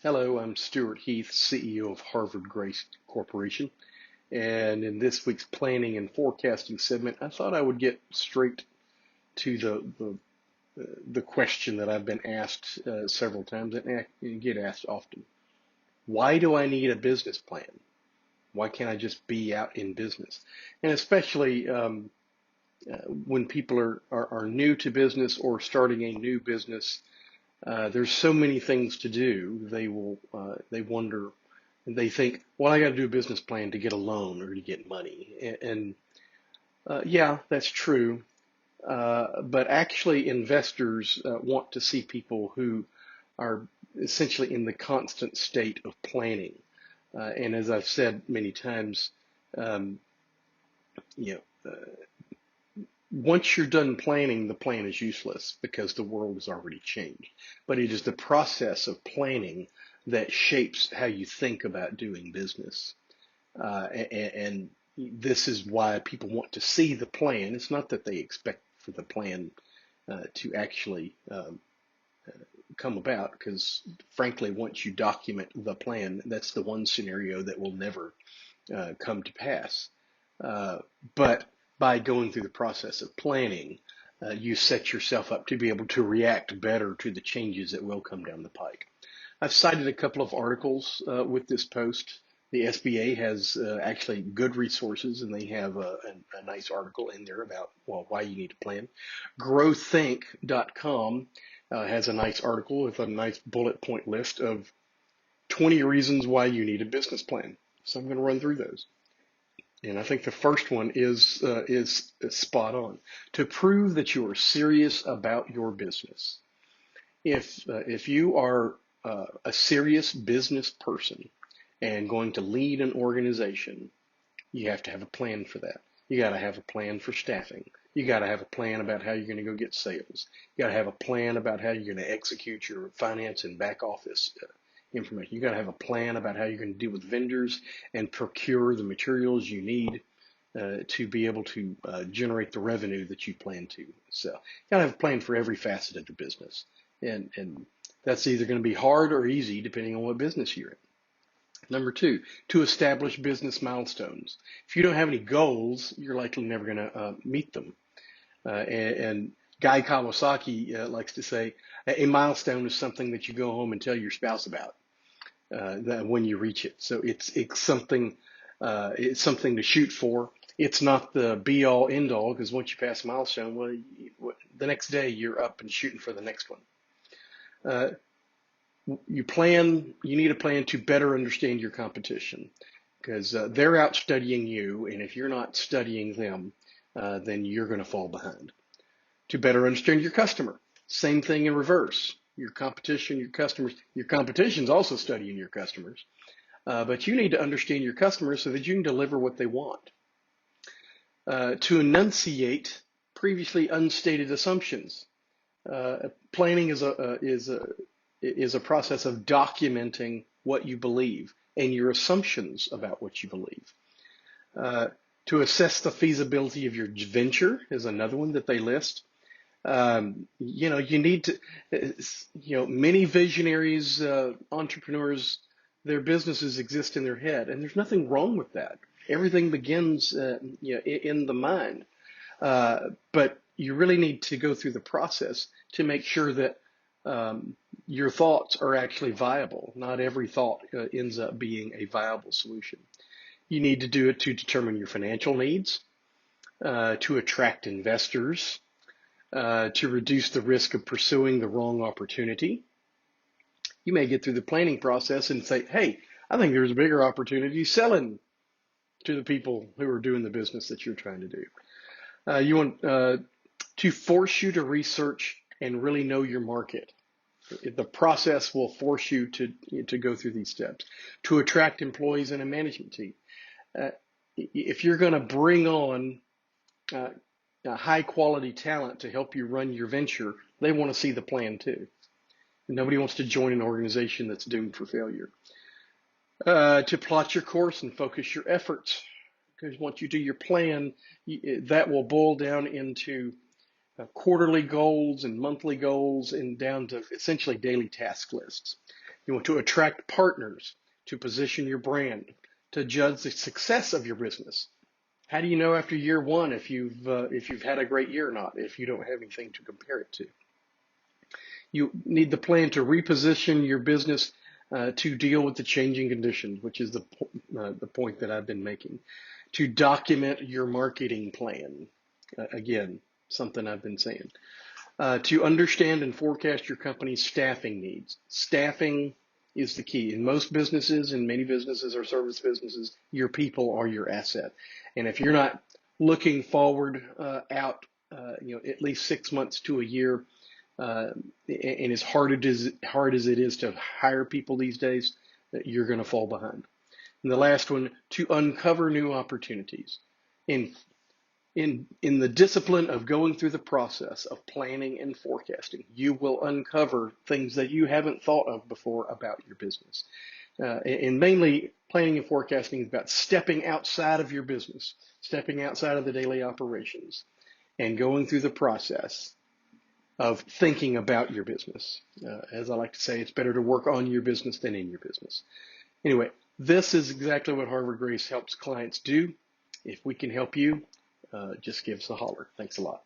Hello, I'm Stewart Heath, CEO of Harvard Grace Corporation. And in this week's planning and forecasting segment, I thought I would get straight to the question that I've been asked several times and get asked often. Why do I need a business plan? Why can't I just be out in business? And especially when people are new to business or starting a new business, there's so many things to do. They wonder, and they think, well, I got to do a business plan to get a loan or to get money. And yeah, that's true. But actually, investors want to see people who are essentially in the constant state of planning. And as I've said many times, um, you know, once you're done planning, the plan is useless because the world has already changed. But it is the process of planning that shapes how you think about doing business. And this is why people want to see the plan. It's not that they expect for the plan to actually come about, because frankly, once you document the plan, that's the one scenario that will never come to pass. But by going through the process of planning, you set yourself up to be able to react better to the changes that will come down the pike. I've cited a couple of articles with this post. The SBA has actually good resources, and they have a nice article in there about, well, why you need to plan. Growththink.com has a nice article with a nice bullet point list of 20 reasons why you need a business plan. So I'm going to run through those. And I think the first one is spot on. To prove that you are serious about your business. If you are a serious business person and going to lead an organization, you have to have a plan for that. You got to have a plan for staffing. You got to have a plan about how you're going to go get sales. You got to have a plan about how you're going to execute your finance and back office information. You got to have a plan about how you're going to deal with vendors and procure the materials you need to be able to generate the revenue that you plan to sell. You got to have a plan for every facet of your business. And that's either going to be hard or easy depending on what business you're in. Number two, to establish business milestones. If you don't have any goals, you're likely never going to meet them. And Guy Kawasaki likes to say, a milestone is something that you go home and tell your spouse about when you reach it. So it's something to shoot for. It's not the be all end all, because once you pass a milestone, well, the next day you're up and shooting for the next one. You need a plan to better understand your competition, because they're out studying you, and if you're not studying them, then you're going to fall behind. To better understand your customer, same thing in reverse. Your competition, your competition's also studying your customers, but you need to understand your customers so that you can deliver what they want. To enunciate previously unstated assumptions. Planning is a process of documenting what you believe and your assumptions about what you believe. To assess the feasibility of your venture is another one that they list. You need to, many visionaries, entrepreneurs, their businesses exist in their head, and there's nothing wrong with that. Everything begins, in the mind. But you really need to go through the process to make sure that your thoughts are actually viable. Not every thought ends up being a viable solution. You need to do it to determine your financial needs, to attract investors, to reduce the risk of pursuing the wrong opportunity. You may get through the planning process and say, hey, I think there's a bigger opportunity selling to the people who are doing the business that you're trying to do. You want to force you to research and really know your market. The process will force you to go through these steps. To attract employees and a management team. If you're going to bring on high quality talent to help you run your venture, they want to see the plan too. Nobody wants to join an organization that's doomed for failure. To plot your course and focus your efforts, because once you do your plan, that will boil down into quarterly goals and monthly goals and down to essentially daily task lists. You want to attract partners to position your brand, to judge the success of your business. How do you know after year one if you've had a great year or not, if you don't have anything to compare it to? You need the plan to reposition your business to deal with the changing conditions, which is the point that I've been making. To document your marketing plan, again, something I've been saying. To understand and forecast your company's staffing needs. Staffing is the key. In most businesses, in many businesses or service businesses, your people are your asset. And if you're not looking forward out, at least 6 months to a year, and as hard as it is to hire people these days, you're going to fall behind. And the last one, to uncover new opportunities. In in the discipline of going through the process of planning and forecasting, you will uncover things that you haven't thought of before about your business. And mainly, planning and forecasting is about stepping outside of your business, stepping outside of the daily operations, and going through the process of thinking about your business. As I like to say, it's better to work on your business than in your business. Anyway, this is exactly what Harvard Grace helps clients do. If we can help you, just give us a holler. Thanks a lot.